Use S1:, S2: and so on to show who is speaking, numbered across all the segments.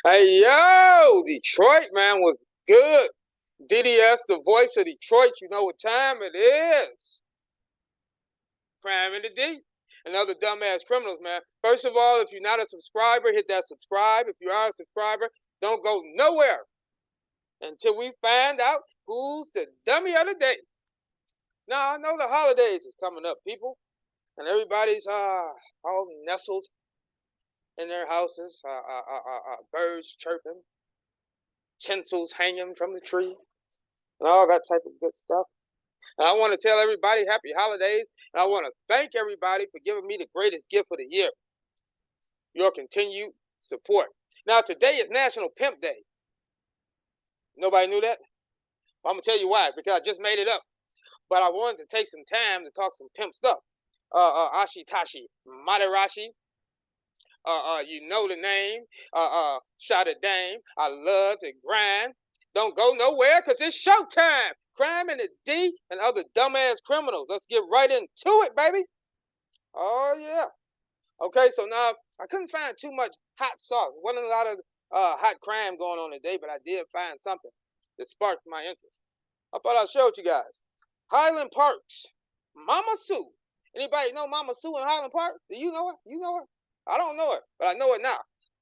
S1: Hey, yo, Detroit, man, was good. DDS, the voice of Detroit, you know what time it is. Crime in the D. And other dumbass criminals, man. First of all, if you're not a subscriber, hit that subscribe. If you are a subscriber, don't go nowhere until we find out who's the dummy of the day. Now, I know the holidays is coming up, people, and everybody's all nestled in their houses, birds chirping, tinsels hanging from the tree, and all that type of good stuff. And I want to tell everybody happy holidays. And I want to thank everybody for giving me the greatest gift of the year, your continued support. Now, today is National Pimp Day. Nobody knew that? Well, I'm going to tell you why, because I just made it up. But I wanted to take some time to talk some pimp stuff. Ashitashi Madarashi. You know the name. Shot a dame. I love to grind. Don't go nowhere because it's showtime. Crime in the D and other dumbass criminals. Let's get right into it, baby. Oh, yeah. Okay, so now I couldn't find too much hot sauce. Wasn't a lot of hot crime going on today, but I did find something that sparked my interest. I thought I'd show it you guys. Highland Park's Mama Sue. Anybody know Mama Sue in Highland Park? Do you know her? You know her? I don't know her, but I know it now.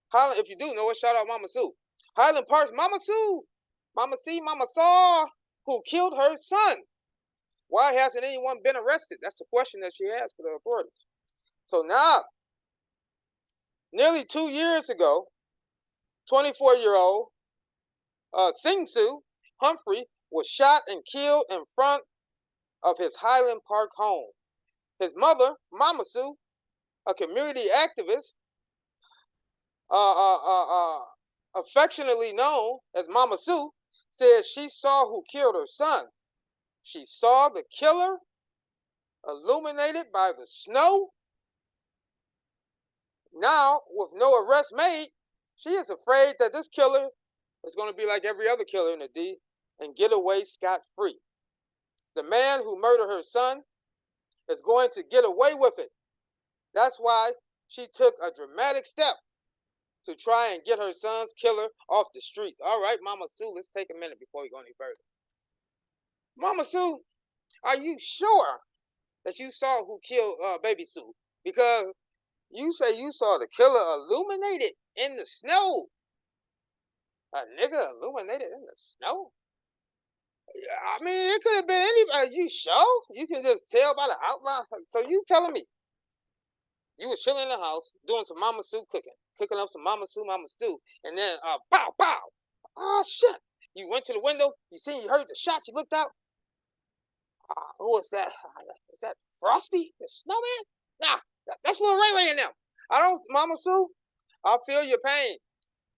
S1: Highland, if you do know her, shout out Mama Sue. Highland Park's Mama Sue. Mama C, Mama Saw, who killed her son. Why hasn't anyone been arrested? That's the question that she has for the authorities. So now, nearly 2 years ago, 24-year-old Sing Sue Humphrey was shot and killed in front of his Highland Park home. His mother, Mama Sue, a community activist, affectionately known as Mama Sue, says she saw who killed her son. She saw the killer illuminated by the snow. Now, with no arrest made, she is afraid that this killer is going to be like every other killer in the D and get away scot-free. The man who murdered her son is going to get away with it. That's why she took a dramatic step to try and get her son's killer off the streets. All right, Mama Sue, let's take a minute before we go any further. Mama Sue, are you sure that you saw who killed Baby Sue? Because you say you saw the killer illuminated in the snow. A nigga illuminated in the snow? I mean, it could have been anybody. Are you sure? You can just tell by the outline. So you telling me you was chilling in the house doing some Mama Sue cooking up some Mama Sue, Mama Stew, and then pow, pow. Oh shit! You went to the window. You heard the shot. You looked out. Who was that? Is that Frosty, the snowman? Nah, that's little Ray Ray in them. I don't, Mama Sue. I feel your pain,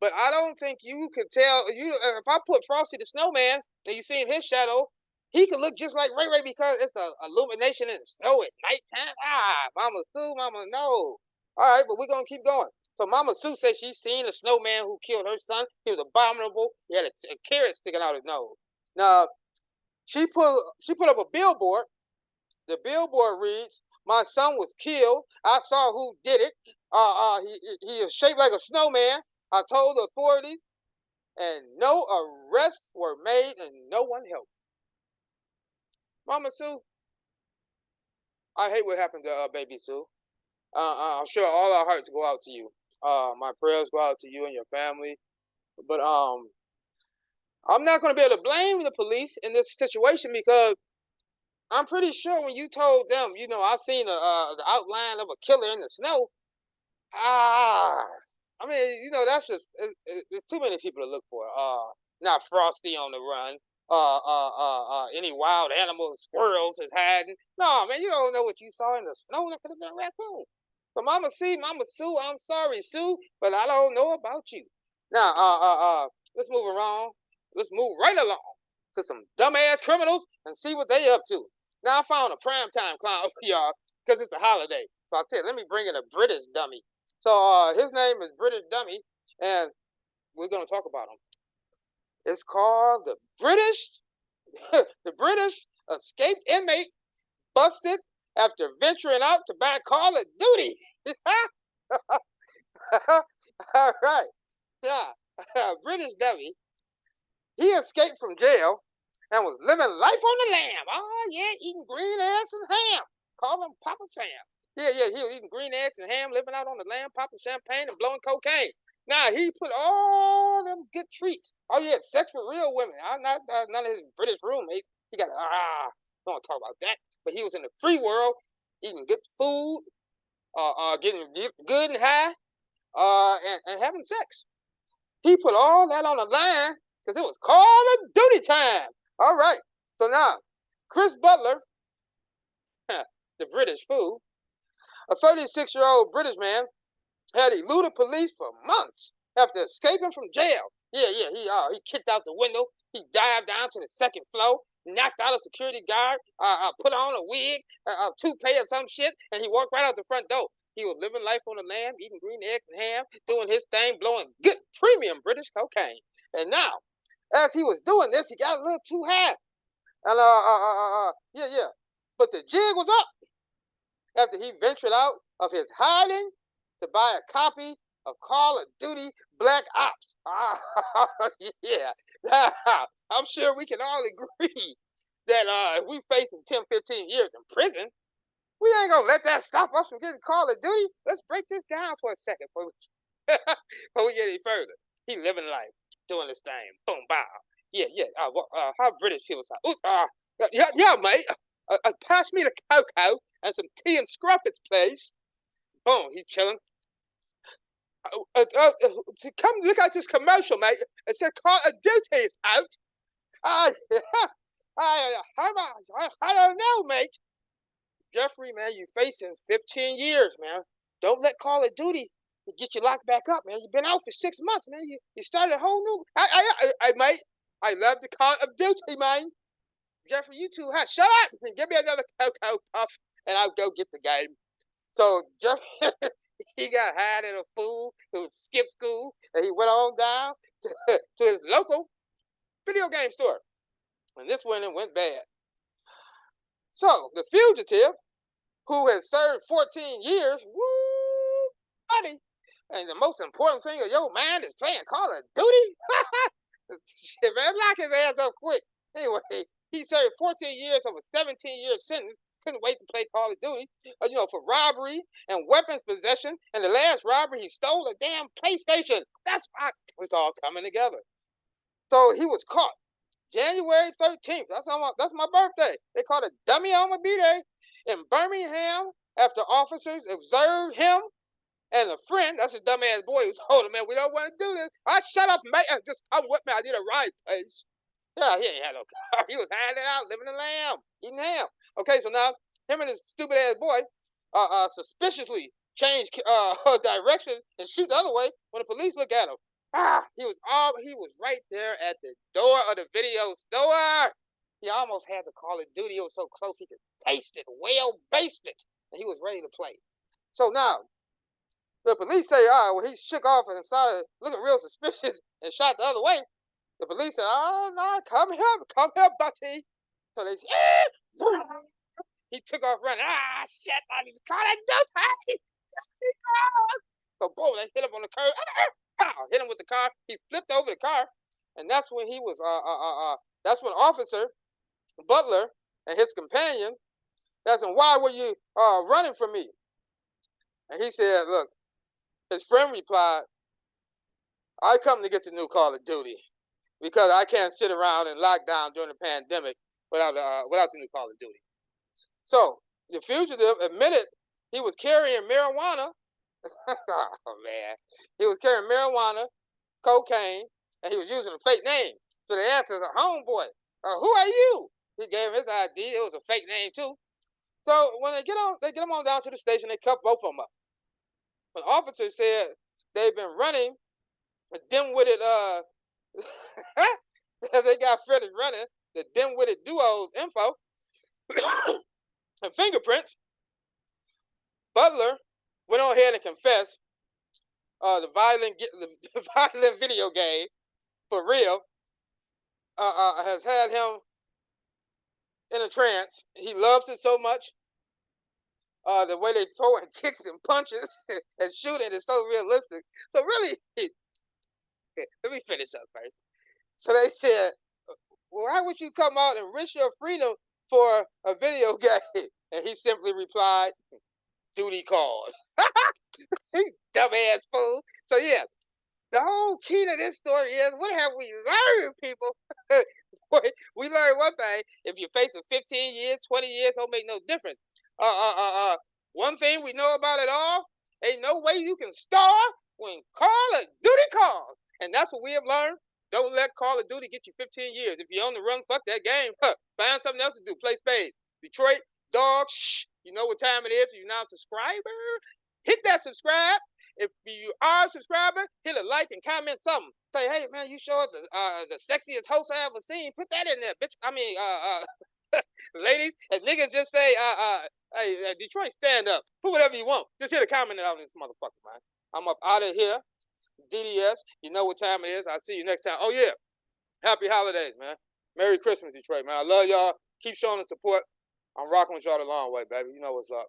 S1: but I don't think you could tell. You, if I put Frosty the snowman and you seen his shadow, he could look just like Ray Ray because it's a illumination in the snow at nighttime. Mama Sue, Mama, no. All right, but we're gonna keep going. So Mama Sue says she's seen a snowman who killed her son. He was abominable. He had a carrot sticking out his nose. Now she put up a billboard. The billboard reads, "My son was killed. I saw who did it. He is shaped like a snowman. I told the authorities, and no arrests were made, and no one helped." Mama Sue, I hate what happened to Baby Sue. I'm sure all our hearts go out to you. My prayers go out to you and your family. But I'm not going to be able to blame the police in this situation because I'm pretty sure when you told them, you know, I seen the outline of a killer in the snow. I mean, you know, that's just there's too many people to look for. Not Frosty on the run. Any wild animals, squirrels is hiding. No, man, you don't know what you saw in the snow. That could have been a raccoon. So Mama Sue, I'm sorry, Sue, but I don't know about you. Now, let's move along. Let's move right along to some dumbass criminals and see what they up to. Now I found a primetime clown for y'all because it's a holiday. So I said, let me bring in a British dummy. So his name is British Dummy, and we're gonna talk about him. It's called the the British escaped inmate busted after venturing out to buy Call of Duty. All right, yeah. British devil. He escaped from jail and was living life on the lam. Oh, yeah, eating green eggs and ham. Call him Papa Sam. Yeah, he was eating green eggs and ham, living out on the lam, popping champagne and blowing cocaine. Now, he put all them good treats. Oh, yeah, sex with real women. Not none of his British roommates. He got, don't want to talk about that. But he was in the free world, eating good food, getting good and high, and having sex. He put all that on the line because it was Call of Duty time. All right. So now, Chris Butler, the British fool, a 36-year-old British man, had eluded police for months after escaping from jail. Yeah, he kicked out the window. He dived down to the second floor, knocked out a security guard, put on a wig, a toupee or some shit, and he walked right out the front door. He was living life on the lam, eating green eggs and ham, doing his thing, blowing good premium British cocaine. And now, as he was doing this, he got a little too high. And But the jig was up after he ventured out of his hiding to buy a copy of Call of Duty Black Ops. Yeah. I'm sure we can all agree that if we facing 10, 15 years in prison, we ain't gonna let that stop us from getting Call of Duty. Let's break this down for a second before we get any further. He living life, doing this thing. Boom, bow. Yeah. How British people say, yeah, mate. Pass me the cocoa and some tea and scrumpets, please. Boom, he's chilling. To come look at this commercial, mate. It said Call of Duty is out. I don't know, mate. Jeffrey, man, you facing 15 years, man. Don't let Call of Duty get you locked back up, man. You've been out for 6 months, man. You started a whole new. Mate, I love the Call of Duty, man. Jeffrey, you too hot. Shut up and give me another Cocoa Puff, and I'll go get the game. So Jeffrey, he got hired at a fool who skipped school, and he went on down to his local video game store. And this one went bad. So the fugitive, who has served 14 years, woo, buddy, and the most important thing of your mind is playing Call of Duty? Shit, man, lock his ass up quick. Anyway, he served 14 years of a 17-year sentence. Couldn't wait to play Call of Duty, for robbery and weapons possession. And the last robbery, he stole a damn PlayStation. That's why it's all coming together. So he was caught January 13th. That's my birthday. They called it Dummy on my B-Day in Birmingham after officers observed him and a friend. That's a dumbass boy who's holding, man. We don't want to do this. Shut up, mate. Just come with me. I need a ride, please. Yeah, he ain't had no car. He was hiding out, living in the lamb, eating ham. Okay, so now him and his stupid ass boy suspiciously changed direction and shoot the other way when the police look at him. He was right there at the door of the video store. He almost had the Call of Duty. It was so close he could taste it, well basted, and he was ready to play. So now the police say, well, he shook off and started looking real suspicious and shot the other way. The police said, oh, no, come here, buddy. So they said, he took off running. Shit, I need to call that Duty. So, boom, they hit him on the curb. Hit him with the car. He flipped over the car. And that's when he was, that's when Officer Butler and his companion asked him, why were you running from me? And he said, look, his friend replied, I come to get the new Call of Duty because I can't sit around in lockdown during the pandemic without the new Call of Duty. So the fugitive admitted he was carrying marijuana. Oh, man. He was carrying marijuana, cocaine, and he was using a fake name. So they asked him, homeboy, who are you? He gave him his ID. It was a fake name, too. So when they get him on down to the station, they cuff both of them up. An officer said they've been running a dim-witted, they got Freddie running the dim-witted duo's info and fingerprints. Butler went on ahead and confessed the violent video game, for real, has had him in a trance. He loves it so much. The way they throw and kicks and punches and shooting is so realistic. So really, let me finish up. come out and risk your freedom for a video game? And he simply replied, duty calls. Dumbass fool. So yeah, the whole key to this story is, what have we learned, people? We learned one thing: if you're facing 15 years, 20 years, don't make no difference. One thing we know about it all: ain't no way you can starve when Call of Duty calls, and that's what we have learned. Don't let Call of Duty get you 15 years. If you're on the run, fuck that game. Find something else to do. Play spades. Detroit, dog, shh. You know what time it is. If you're not a subscriber, hit that subscribe. If you are a subscriber, hit a like and comment something. Say, hey man, you show us the sexiest host I ever seen. Put that in there, bitch. I mean, ladies and niggas, just say, hey, Detroit, stand up. Put whatever you want. Just hit a comment on this motherfucker, man. I'm up out of here. DDS, you know what time it is. I'll see you next time. Oh yeah, happy holidays, man. Merry Christmas, Detroit, man. I love y'all. Keep showing the support. I'm rocking with y'all the long way, baby. You know what's up.